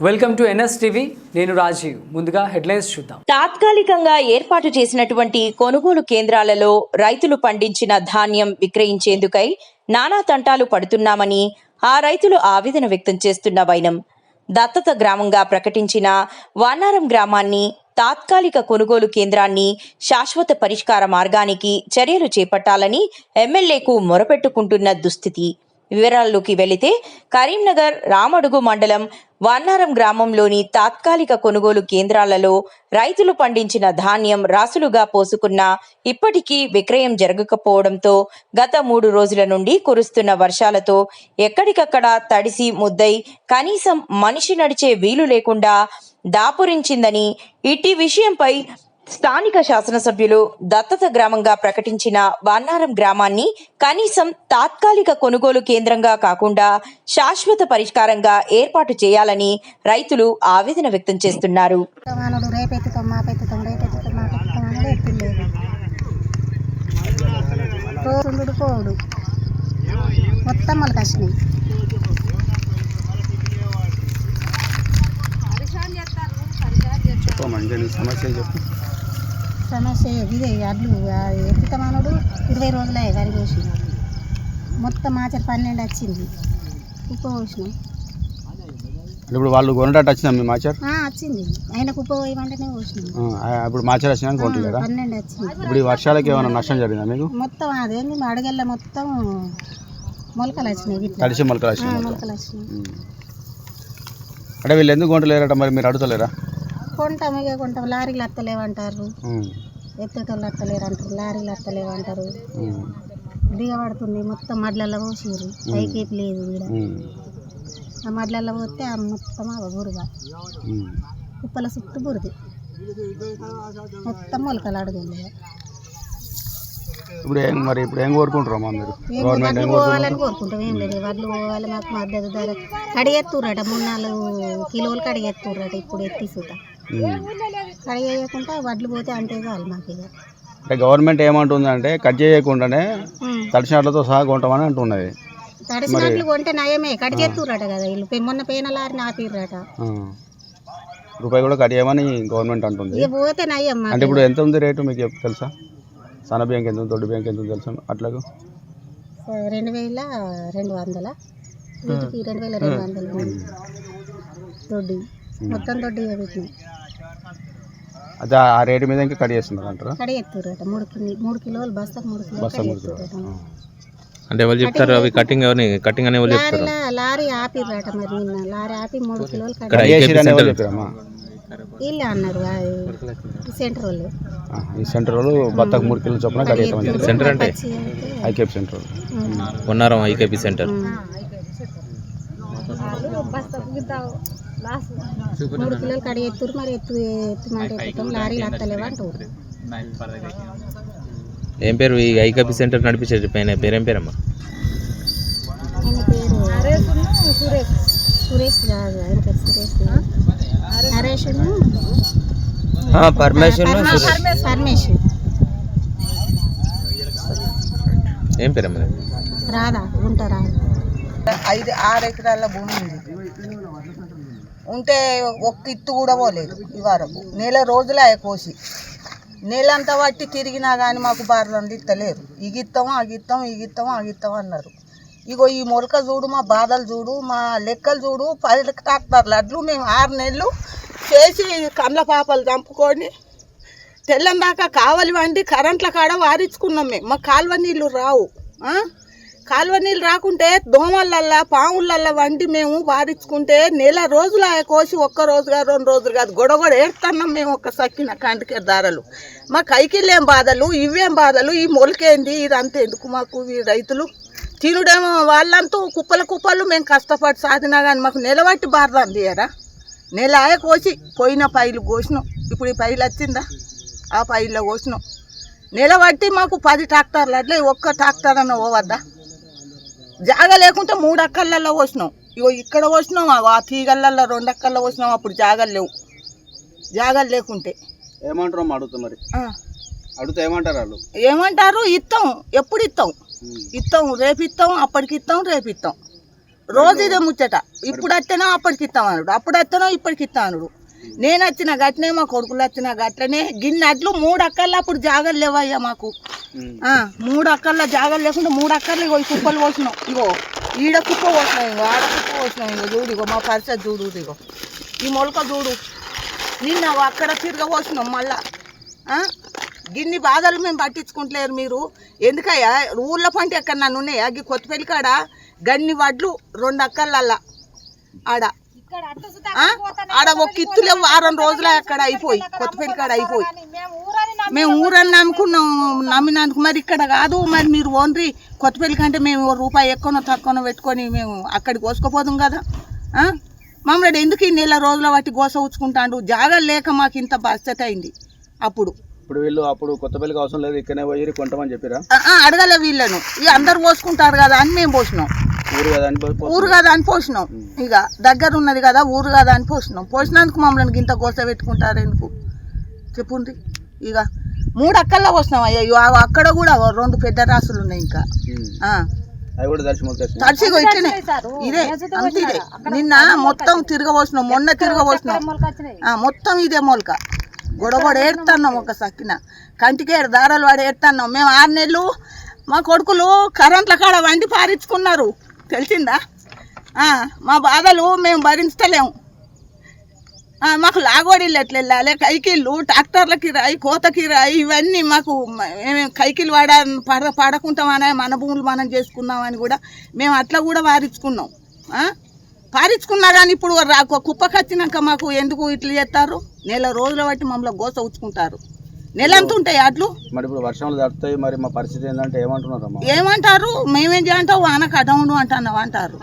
Welcome to NSTV. నేను రాజీవ్. ముందుగా headlines చూద్దాం. తాత్కాలికంగా ఏర్పాటు చేసినటువంటి కొనుగోలు కేంద్రాలలో రైతులు పండించిన ధాన్యం విక్రయించేందుకై నానా తంటాలు పడుతున్నామని ఆ రైతులు ఆవేదన వ్యక్తం చేస్తున్న వైనం. దత్తత గ్రామంగా ప్రకటించిన వాన్నారం గ్రామాన్ని తాత్కాలిక కొనుగోలు కేంద్రాన్ని శాశ్వత పరిష్కార మార్గానికి చర్యలు చేపట్టాలని ఎమ్మెల్యేకు మొరపెట్టుకుంటున్న దుస్థితి. వివరాల్లోకి వెళితే కరీంనగర్ రామడుగు మండలం వాన్నారం గ్రామంలోని తాత్కాలిక కొనుగోలు కేంద్రాలలో రైతులు పండించిన ధాన్యం రాసులుగా పోసుకున్నా ఇప్పటికీ విక్రయం జరగకపోవడంతో గత 3 రోజుల నుండి కురుస్తున్న వర్షాలతో ఎక్కడికక్కడ తడిసి ముద్దై కనీసం మనిషి నడిచే వీలు లేకుండా దాపురించిందని, ఇట్టి విషయంపై స్థానిక శాసనసభ్యులు దత్తత గ్రామంగా ప్రకటించిన వాన్నారం గ్రామాన్ని కనీసం తాత్కాలిక కొనుగోలు కేంద్రంగా కాకుండా శాశ్వత పరిష్కారంగా ఏర్పాటు చేయాలని రైతులు ఆవేదన వ్యక్తం చేస్తున్నారు. సమస్య ఇదే అడ్లు ఎత్తుతమానుడు 20 రోజులే వరి కోసి మొత్తం మాచర్ 12 వచ్చింది. ఉప్పు పోసినాం. ఇప్పుడు వాళ్ళు కొనటాట్ వచ్చినా మీ మాచర్ వచ్చింది. ఆయనకు ఉప్పు పోయమంటేనే పోసినాం. ఇప్పుడు మాచర్ వచ్చినా కొంటలేదా? 12 వచ్చింది. ఇప్పుడు ఈ వర్షాలకి ఏమైనా నష్టం జరిగిందా మీకు? మొత్తం అదేంది అడగల్ల మొత్తం మొలకలు వచ్చినాయి. తడిసి మొలకలు వచ్చినాయి. మొలకలు వచ్చినాయి. అంటే వీళ్ళు ఎందుకు కొంటలేరట మరి మీరు అడుగుతలేరా? కొంటాం, ఇక కొంటాం. లారీలు అత్తలేవంటారు, ఎత్తేటోళ్ళు అత్తలేరు అంటారు, లారీలు అత్తలేవంటారు. దిగబడుతుంది మొత్తం మడ్లల్లో పోసిరు. పైకేపు లేదు ఇక్కడ. ఆ మడ్లల్లో పోతే మొత్తం బురద, కుప్పల చుట్టూ బురది, మొత్తం మొలకలు అడగండి. ఇప్పుడు ఏం కోరుకుంటారు మీరు? వడ్లు పోవాలని కోరుకుంటాం. ఏం లేదు, వడ్లు పోవాలి. మాకు మద్దతు ధర కడిగెత్తుర్రట, 3-4 కిలోలు కడిగెత్తుర్రట. ఇప్పుడు ఎత్తి చూద్దాం. కడిగేయకుండా వడ్లు పోతే అంటే చాలు మాకు. ఇక అంటే గవర్నమెంట్ ఏమంటుంది అంటే కట్ చేయకుండానే తడిసినట్లతో సహా కొంటామని అంటున్నది. తడిసినట్లు కొంటే నయమే, కడిగెత్తుర్రట కదా వీళ్ళు. మొన్న పేన లారిని ఆపిర్రట. రూపాయి కూడా కట్ చేయమని గవర్నమెంట్ అంటుంది. ఇక పోతే నయం. అంటే ఇప్పుడు ఎంత ఉంది రేటు మీకు తెలుసా? సన్న బ్యాంక్ ఎంత ఉంది, దొడ్డు బ్యాంక్ ఎంత ఉంది తెలుసా? అట్లాగా 2200, వీటికి 2200 దొడ్డి, మొత్తం దొడ్డి పెట్టినాయి. అదే ఆ రేటు మీద ఇంకా కట్ చేస్తున్నారు అంటారా? కడిగెత్తుర్రట 3 కిలోలు బస్తాకు 3 కిలోలు. అంటే ఎవరు చెప్తారు అవి కటింగ్ అని ఎవరు చెప్తారు? లారీ ఆపిర్రట. మరి నిన్న లారీ ఆపి 3 కిలోలు వీళ్ళే అన్నారు. సెంటర్ వాళ్ళు, ఈ సెంటర్ వాళ్ళు బత్తాకు 3 కిలోలు చొప్పున కట్ చేస్తామని. సెంటర్ అంటే ఐకేపీ సెంటర్, ఉన్నారం ఐకేపీ సెంటర్. 3 కిలోలు కడిగెత్తురు. మరి ఎత్తుమంటే ఎత్తుతాం, లారీలు అత్తలేవు అంటారు. ఏం పేరు ఈ ఐకేపీ సెంటర్ నడిపించే పేరేం పేరమ్మా? ఆయన పేరు సురేష్ కాదు, ఆయన పేరు సురేష్. నరేష్ పరమేష్. ఏం పేరమ్మా? రాదా ఉంటారా? 5-6 ఎకరాల భూమి ఉంది. ఉంటే ఒక్క ఇత్తు కూడా పోలేదు. ఈ వరకు నెల రోజులే కోసి, నెలంతా బట్టి తిరిగినా కానీ మాకు బార్లండి ఇస్తలేరు. ఇగిస్తాం అగిస్తాం అన్నారు. ఇగో ఈ మొలక చూడు, మా బాధలు చూడు, మా లెక్కలు చూడు. 10 ట్రాక్టర్లు అడ్లు మేము 6 నెలలు చేసి కండ్ల పాపలు చంపుకొని తెల్లం దాకా కావలి వండి కరెంట్ల కాడ వారించుకున్నాం మేము. మాకు కాలువ నీళ్ళు రావు. కాలువ నీళ్ళు రాకుంటే దోమలల్లా పాములల్లా వండి మేము వారించుకుంటే నెల రోజులు కోసి, 1 రోజు కాదు 2 రోజులు కాదు గొడగొడ ఏడుతున్నాం మేము. ఒక్క సక్కిన కంటికే దారలు. మా కైకిళ్ళేం బాధలు, ఇవేం బాధలు, ఈ మొలకేంది, ఇదంతా ఎందుకు మాకు? ఈ రైతులు తినుడేమో వాళ్ళంతా కుప్పలు మేము కష్టపడి సాధినా కానీ మాకు నిలబట్టి బారదాం తీయరా? నెల కోసి పోయిన పైలు కోసినాం. ఇప్పుడు ఈ పైలు వచ్చిందా? ఆ పైల్లో కోసినాం. నిలబట్టి మాకు 10 ట్రాక్టర్లు అట్లే, ఒక్క ట్రాక్టర్ అన్న పోవద్దా? జాగ లేకుంటే 3 అక్కర్లలో పోసినాం. ఇగో ఇక్కడ పోసినాం, ఆ తీగళ్ళల్లో 2 అక్కర్లో పోసినాం. అప్పుడు జాగలు లేవు. జాగలు లేకుంటే ఏమంటారు అడుగుతా మరి? అడిగితే ఏమంటారు వాళ్ళు? ఏమంటారు? ఇస్తాం, ఎప్పుడు ఇస్తాం, రేపు ఇస్తాం, అప్పటికి ఇస్తాం, రేపు ఇస్తాం. రోజు ఇదే ముచ్చట. ఇప్పుడు వస్తేనో అప్పటికి ఇస్తామన్నాడు, అప్పుడు వస్తేనో ఇప్పటికి ఇస్తామన్నాడు. నేను వచ్చిన గట్లనే, మా కొడుకులు వచ్చిన గట్లనే. గిన్నె అట్లు 3 అక్కర్లు అప్పుడు జాగలు లేవయ్యా మాకు. 3 అక్కర్ల జాగలు లేకుండా 3 అక్కర్లు ఇగో ఈ కుప్పలు పోసినాం. ఇగో ఈడ కుప్ప పోసినాం, ఇగో ఆడ కుప్ప పోసినాం. ఇగో చూడు, ఇగో మా పరిస్థితి చూడు, ఇగో ఈ మొలక చూడు. నిన్న అక్కడ తిరగ పోసినాం మళ్ళా. గిన్ని బాధలు మేము పట్టించుకుంటలేరు మీరు ఎందుకయ్యా? ఊళ్ళో పంట ఎక్కడ నన్ను ఉన్నాయా? ఈ కొత్తపల్లి కాడ గన్ని వడ్లు 2 అక్కర్లల్లా ఆడ ఒక కిత్తులే 6 రోజులు అక్కడ అయిపోయి, కొత్తపల్లి కాడ అయిపోయి. మేము ఊరని నమ్ముకున్నాం, నమ్మినందుకు. మరి ఇక్కడ కాదు, మరి మీరు ఓన్రీ కొత్తపల్లి కంటే మేము రూపాయి ఎక్కువనో తక్కువనో పెట్టుకొని మేము అక్కడికి కోసుకుపోదాం కదా. మమ్మల్ని ఎందుకు ఈ 4 రోజుల బట్టి గోస ఉంచుకుంటాడు? జాగాలు లేక మాకు ఇంత పరిస్థితి అయింది. ఇప్పుడు వీళ్ళు అప్పుడు కొత్తపల్లికి అవసరం లేదు, ఇక్కడనే పోయి కొంటామని చెప్పారా? అడగలే వీళ్ళను. ఇక అందరు పోసుకుంటారు కదా అని మేము పోసినాం. ఊరు కదా అని పోసినాం. ఇక దగ్గర ఉన్నది కదా ఊరు కదా అని పోసినాం. పోసినందుకు మమ్మల్ని ఇంత గోస పెట్టుకుంటారు ఎందుకు చెప్పుండ్రి. ఇక 3 అక్కల్లో పోసినాం అయ్యో. అక్కడ కూడా 2 పెద్ద రాసులు ఉన్నాయి. ఇంకా తడిసిగో ఇట్లనే ఇదే అంత ఇదే. నిన్న మొత్తం తిరగబోసినాం, మొన్న తిరగబోసినాం, మొత్తం ఇదే మొలక. గొడవడ ఏడుతున్నాం, ఒక సక్కిన కంటికి దారాలు వాడి ఏడుతున్నాం. మేము 6 నెలలు మా కొడుకులు కరెంట్ల కాడ వండి పారించుకున్నారు, తెలిసిందా? మా బాధలు మేము భరించలేము. మాకు లాగోడీళ్ళు ఎట్లా వెళ్ళాలి, కైకిళ్ళు, ట్రాక్టర్లకి రాయి, కోతకి రాయి, ఇవన్నీ మాకు. కైకిలు పాడకుంటామని మన భూములు మనం చేసుకుందామని కూడా మేము అట్లా కూడా పారించుకున్నాం. పారించుకున్నా కానీ ఇప్పుడు కుప్పకి వచ్చినాక మాకు ఎందుకు ఇట్లా చేస్తారు? 4 రోజుల బట్టి మమ్మల్ని గోస ఉంచుకుంటారు. నెలంతా ఉంటాయి అట్లు. మరి ఇప్పుడు వర్షాలు తడుతాయి, మరి మా పరిస్థితి ఏంటంటే ఏమంటున్నారు? ఏమంటారు? మేమేం చేయంటావు? వాన కడవును అంటున్నావు అంటారు.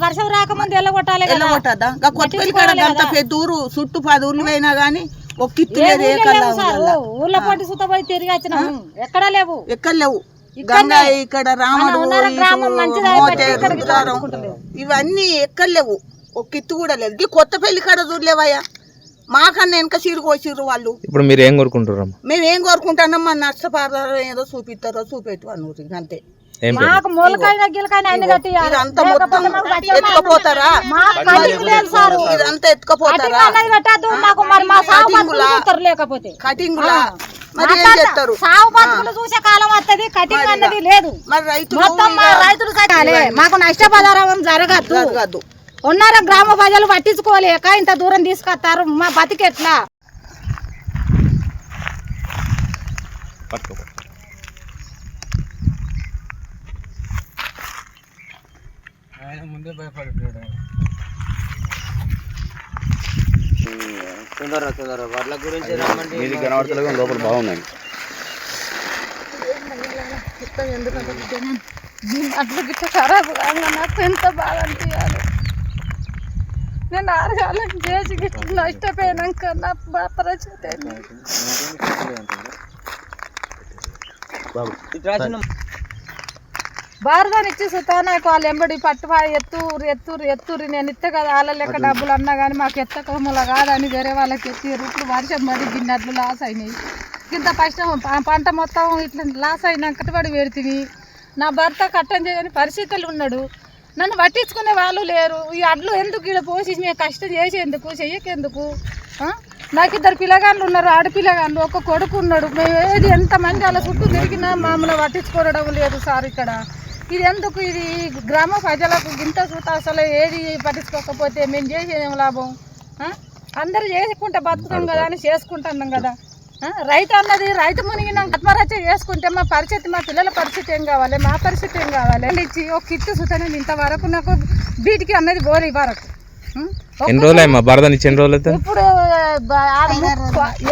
వర్షం రాకముందు ఎల్లగొట్టద్దా? కొత్తపల్లి కాడ అంత పెద్ద ఊరు, చుట్టూ 10 ఊర్లు పోయినా గానీ ఒక కిత్తు లేదు. ఊర్ల పాటు సుత పోయి తిరిగి వచ్చినాం, ఎక్కడ లేవు. గంగా ఇక్కడ రాముడు, ఇవన్నీ ఎక్కడ లేవు. ఒక కిత్తు కూడా లేదు. ఈ కొత్తపల్లి కాడ చూడలేవయ్యా? మాకన్నా వెనక చీరు కోసిర్రు వాళ్ళు. ఇప్పుడు మీరు ఏం కోరుకుంటారు? మేము ఏం కోరుకుంటున్నాం? మా నష్టపడారో ఏదో చూపిస్తారో చూపెట్టు అన్నారు, అంతే. మాకు మూలకైనా గిలకైనా అన్ని కట్టియాలి. ఇదంతా మొత్తం ఎత్తుకపోతారా? ఇదంతా ఎత్తుకపోతారా? లేకపోతే కటింగులా మరి ఏం చేస్తారు? సాగు బతుకులు చూసే కాలం వస్తుంది, కటింగ్ అన్నది లేదు. మరి రైతులు మాకు నష్టపరిహారం జరగద్దు. ఉన్నారా గ్రామ ప్రజలు పట్టించుకోలేక ఇంత దూరం తీసుకొస్తారు. మా బతికెట్లా? ముందే భయపడతాడు. తొందర వాళ్ళ గురించి ఇది కనబడతలేదు, లోపల బాగున్నాయి. అట్లా గిట్ట ఖరాబ్ కాగా నాకు ఎంత బాగా అనిపించాలి. నేను 6 కాలం చేసి గిట్ట నష్టపోయినాక నా పరిస్థితి బారుగాని ఇచ్చి సుతా నాకు వాళ్ళు ఎంబడి పట్టువా ఎత్తురు నేను ఇత్త కదా వాళ్ళ లెక్క డబ్బులు అన్నా కానీ మాకు ఎత్తకముల కాదని వేరే వాళ్ళకి ఎత్తిరు. ఇప్పుడు వర్షం మరి గిన్నెట్లు లాస్ అయినాయి. ఇంత కష్టం పంట మొత్తం ఇట్లా లాస్ అయినా కట్టుబడి పెడుతుంది. నా భర్త కట్టం చేయని పరిస్థితులు ఉన్నాడు. నన్ను పట్టించుకునే వాళ్ళు లేరు. ఈ అడ్లు ఎందుకు ఇక్కడ పోసి మేము కష్టం చేసేందుకు చెయ్యకెందుకు? నాకు 2 పిల్లగాళ్ళు ఉన్నారు, ఆడపిల్లగాళ్ళు, ఒక కొడుకు ఉన్నాడు. మేము ఏది ఎంతమంది అలా చుట్టూ తిరిగినా మమ్మల్ని పట్టించుకోవడం లేదు సార్. ఇక్కడ ఇది ఎందుకు? ఇది గ్రామ ప్రజలకు ఇంత చూత అసలు ఏది పట్టించుకోకపోతే మేము చేసేదేం లాభం? అందరూ చేసుకుంటే బతుకుతాం కదా అని చేసుకుంటున్నాం కదా. రైతు అన్నది రైతు మునిగినాం ఆత్మహత్య చేసుకుంటే మా పరిస్థితి, మా పిల్లల పరిస్థితి ఏం కావాలి? మా పరిస్థితి ఏం కావాలి? ఇచ్చి ఒక కిట్టు సుతనే ఇంతవరకు నాకు బీటికి అన్నది బోలి వరకు. ఎన్ని రోజులు బరదని? ఎన్ని రోజులు అయితే? ఇప్పుడు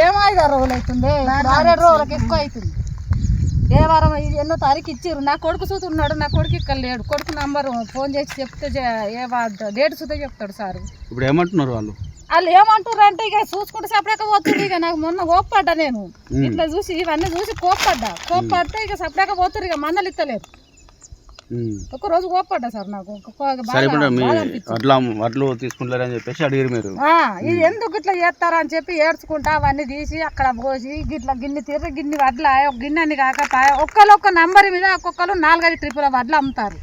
ఏమో 5 రోజులు అవుతుంది, 6-7 రోజులకు ఎక్కువ అవుతుంది. ఏ వారం 8వ తారీఖు ఇచ్చారు. నా కొడుకు సూత ఉన్నాడు, నా కొడుకు ఇక్కడ లేడు. కొడుకు నంబర్ ఫోన్ చేసి చెప్తే డేట్ సూత చెప్తాడు సార్. ఇప్పుడు ఏమంటున్నారు వాళ్ళు? వాళ్ళు ఏమంటారు అంటే ఇక చూసుకుంటే సపరేట్గా పోతుంది. ఇక నాకు మొన్న కోప్పడ్డా, నేను ఇట్లా చూసి ఇవన్నీ చూసి కోప్పడ్డా. కోప్పడితే ఇక సపరేట్గా పోతున్నారు. ఇక మందలు ఇస్తలేరు. ఒక రోజు కోపడ్డా సార్ నాకు సరే ఇప్పుడు మీ వడ్లు తీసుకుంటారని చెప్పేసి అడిగారు మీరు. ఇది ఎందుకు ఇట్లా చేస్తారా అని చెప్పి ఏడ్చుకుంటా అవన్నీ తీసి అక్కడ పోసి గిట్లా గిన్నె తీర్ర గిన్నె వడ్ల గిన్నె అని కాకపోయా ఒక్క నంబర్ మీద ఒక్కొక్కరు 4-5 ట్రిప్పుల వడ్లు అమ్ముతారు.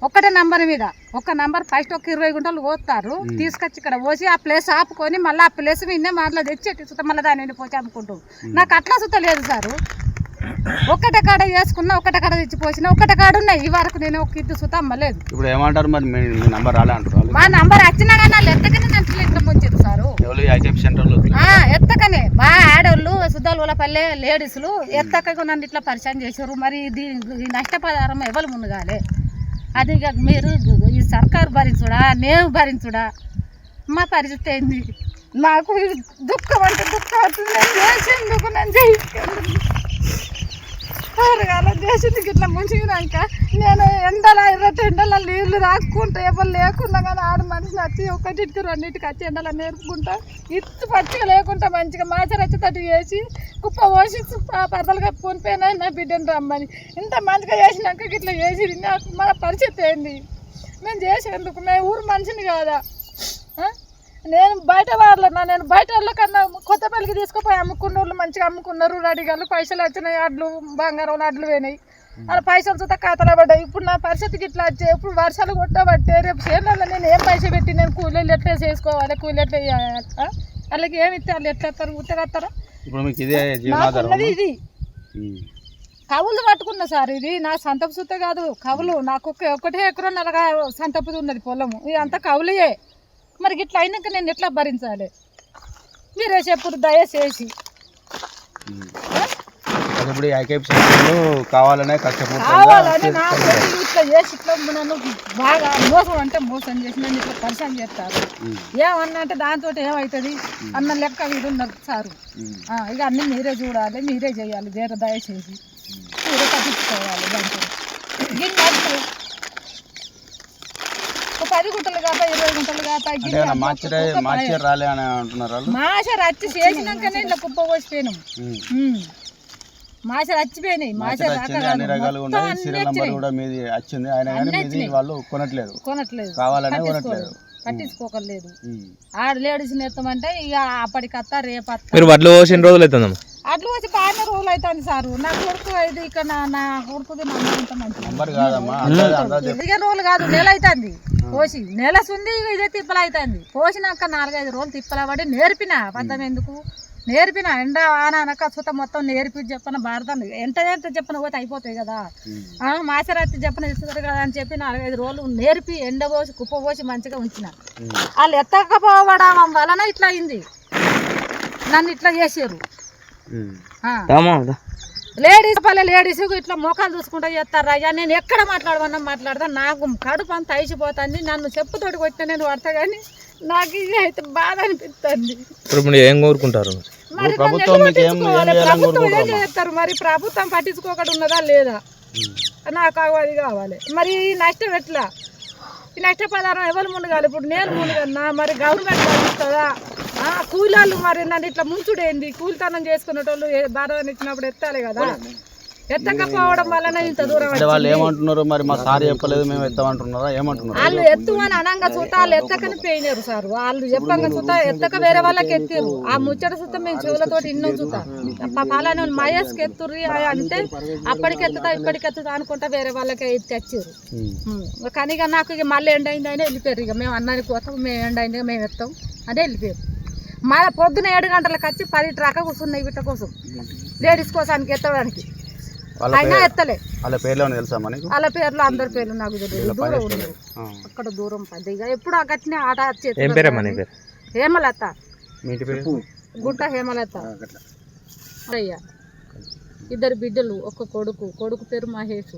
ఒక్కటే నంబర్ మీద ఒక నంబర్ ఫస్ట్ ఒక 20 గుంటలు పోస్తారు, తీసుకొచ్చి ఇక్కడ పోసి ఆ ప్లేస్ ఆపుకొని మళ్ళీ ఆ ప్లేస్ మీద మాటలో తెచ్చి సుత మళ్ళీ దాని పోసి అమ్ముకుంటూ నాకు అట్లా సుత లేదు సారు. ఒక్కటే కాడ వేసుకున్నా ఒకటే కాడ తెచ్చి పోసిన ఒకటే కాడ ఉన్నాయి. ఈ వరకు నేను ఒక ఇటు సుత అమ్మలేదు. ఇప్పుడు ఏమంటారు మరి మీ నంబర్ రాలే అంటారు? మా నంబర్ వచ్చినా కానీ వాళ్ళు ఎత్తకనే నన్ను ఇట్లా ముంచారు సారు. ఎత్తకనే మా ఆడోళ్ళు సుద్దాలపల్లె లేడీస్లు ఎత్తక నన్ను ఇట్లా పరిచయం చేశారు. మరి ఈ నష్టపరిహారం ఎవరు ముందుగాలే అది మీరు ఈ సర్కారు భరించుడా నేను భరించుడా మా పరిస్థితి ఏంది? నాకు దుఃఖం అంటే దుఃఖం అవుతుంది. నేను చేసేందుకు నేను చేసింది ఇట్లా ముంచినాక నేను ఎండల నీళ్లు రాకుంటా ఎవరు లేకుండా కానీ ఆడ మనిషిని వచ్చి ఒకటికి 2 వచ్చి ఎండల నేర్పుకుంటా ఇత్తు పచ్చిగా లేకుండా మంచిగా మాచర వచ్చేటట్టు చేసి కుప్ప పోసి పరదలు కప్పుకొని పోయినా నా బిడ్డను రమ్మని ఇంత మంచిగా చేసినాక ఇట్లా చేసి నాకు మన పరిస్థితి ఏంది? మేము చేసేందుకు మేము ఊరు మనిషిని కాదా? నేను బయట వాళ్ళన్నా నేను బయట వాళ్ళ కన్నా కొత్తపల్లికి తీసుకుపోయి అమ్ముకున్న వాళ్ళు మంచిగా అమ్ముకున్నారు. రెడీగాళ్ళు పైసలు వచ్చినాయి, అడ్లు బంగారం అడ్లు పోయినాయి, అలా పైసలు చూస్తే ఖాతాలో పడ్డాయి. ఇప్పుడు నా పరిస్థితికి ఇట్లా వచ్చాయి. ఇప్పుడు వర్షాలు కొట్టబట్టే రేపు చేనులలో నేను ఏం పైసలు పెట్టి నేను కూలీలు ఎట్లా చేసుకోవాలి, కూలీలు ఎట్లా వేయాలి, వాళ్ళకి ఏమి ఇస్తే వాళ్ళు ఎట్లా వస్తారు? ఉత్తగస్తారా? నాకున్నది ఇది కవులు పట్టుకున్నా సార్. ఇది నా సంతపు సుత్త కాదు, కవులు. నాకు 1 ఎకరన్నర సంతపుది ఉన్నది పొలము, ఇది అంతా కవులయే. మరి ఇట్లా అయినాక నేను ఎట్లా భరించాలి? మీరే చెప్పుడు దయచేసి. కావాలనే నా ఇట్లా చేసి ఇట్లా నన్ను బాగా మోసం అంటే మోసం చేసి నన్ను ఇట్లా పరిచయం చేస్తారు. ఏమన్నా అంటే దాంతో ఏమవుతుంది అన్న లెక్క ఇది ఉన్నారు సారు. ఇక అన్నీ మీరే చూడాలి, మీరే చేయాలి, వేరే దయచేసి మీరే తగ్గించుకోవాలి. దాంతో 10 గుంటలు కాపా 20 గుంటలు కాపా మాష రచ్చి చేసినాకనే ఇట్లా కుప్ప పోసిపోయినాం. మాష రచ్చిపోయినాయి. మాష పట్టించుకోకలేదు. ఆడ లేడీస్ ఎత్తమంటే ఇక అప్పటికత్తా రేపత్తా. వడ్లు పోసిన రోజులు అవుతుందమ్మా? అడ్లు వచ్చి 15 రోజులు అవుతుంది సారు. నా కొడుకు ఇది ఇక్కడ నా కొడుకుది నమ్మంత మంచి 15 రోజులు కాదు, నెల అవుతుంది పోసి. నెల ఉంది ఇదే తిప్పలు అవుతుంది. పోసినాక 4-5 రోజులు తిప్పల పడి నేర్పిన పద్దం ఎందుకు నేర్పిన ఎండ ఆనక సుత మొత్తం నేర్పి చెప్పిన భారతం ఎంత చెప్పిన పోతే అయిపోతాయి కదా. మాసరాత్రి చెప్పిన ఇస్తారు కదా అని చెప్పి 4-5 రోజులు నేర్పి ఎండ పోసి కుప్ప పోసి మంచిగా ఉంచిన. వాళ్ళు ఎత్తకపోవడం వలన ఇట్లా అయింది. నన్ను ఇట్లా చేసారు. లేడీస్ ఇట్లా మోకాలు చూసుకుంటా చేస్తారు. అయ్యా నేను ఎక్కడ మాట్లాడతా నాకు కడుపు అంత అయిపోతుంది. నన్ను చెప్పుతోటి కొట్టిన నేను పడతా కానీ నాకు ఇది అయితే బాధ అనిపిస్తుంది. ఏం కోరుకుంటారు మరి ప్రభుత్వం ఏం చేస్తారు? మరి ప్రభుత్వం పట్టించుకోకుండా ఉన్నదా లేదా? నాకు అది కావాలి. మరి ఈ నష్టం ఎట్లా? ఈ నష్టపరిహారం ఎవరు ముందుగాలి? ఇప్పుడు నేను ముందుగా మరి గవర్నమెంట్ పట్టిస్తుందా? కూలీలు మరి నన్ను ఇట్లా ముంచుడేంది? కూలితనం చేసుకునేటోళ్ళు భారతం ఇచ్చినప్పుడు ఎత్తాలి కదా. ఎత్తకపోవడం వలన ఇంత దూరం వాళ్ళు ఏమంటున్నారు మరి? మా సార్ చెప్పలేదు మేము ఎత్తామంటున్నారా? ఏమంటున్నారు? వాళ్ళు ఎత్తుమని అనంగా చూస్తా వాళ్ళు ఎత్తకని పోయినారు సార్. వాళ్ళు చెప్పంగా చూస్తా ఎత్తక వేరే వాళ్ళకి ఎత్తారు. ఆ ముచ్చట చూస్తా మేము చెవులతో ఇన్నో చూస్తా పాలని మహేష్కి ఎత్తుర్రి అంటే అప్పటికి ఎత్తుతా ఇప్పటికి ఎత్తుతా అనుకుంటా వేరే వాళ్ళకి తెచ్చారు. కానీ ఇక నాకు ఇక మళ్ళీ ఎండ అయింది అని వెళ్ళిపోయారు. ఇక మేము అన్నానికి పోతాం, మేము ఎండ అయింది మేము ఎత్తాం అని వెళ్ళిపోయారు. మళ్ళీ పొద్దున 7 గంటలకు వచ్చి 10 ట్రక్క కూర్చున్నాయి వీటి కోసం లేడీస్ కోసానికి ఎత్తడానికి. అయినా ఎత్తలే. వాళ్ళ పేర్లు అందరి పేర్లు నాకు తెలియదు. దూరం ఉండదు, అక్కడ దూరం పది. ఇక ఎప్పుడు గట్టిన ఆట వచ్చేది. హేమలత, గుట్ట హేమలత. అయ్యా 2 బిడ్డలు, ఒక కొడుకు పేరు మహేష్.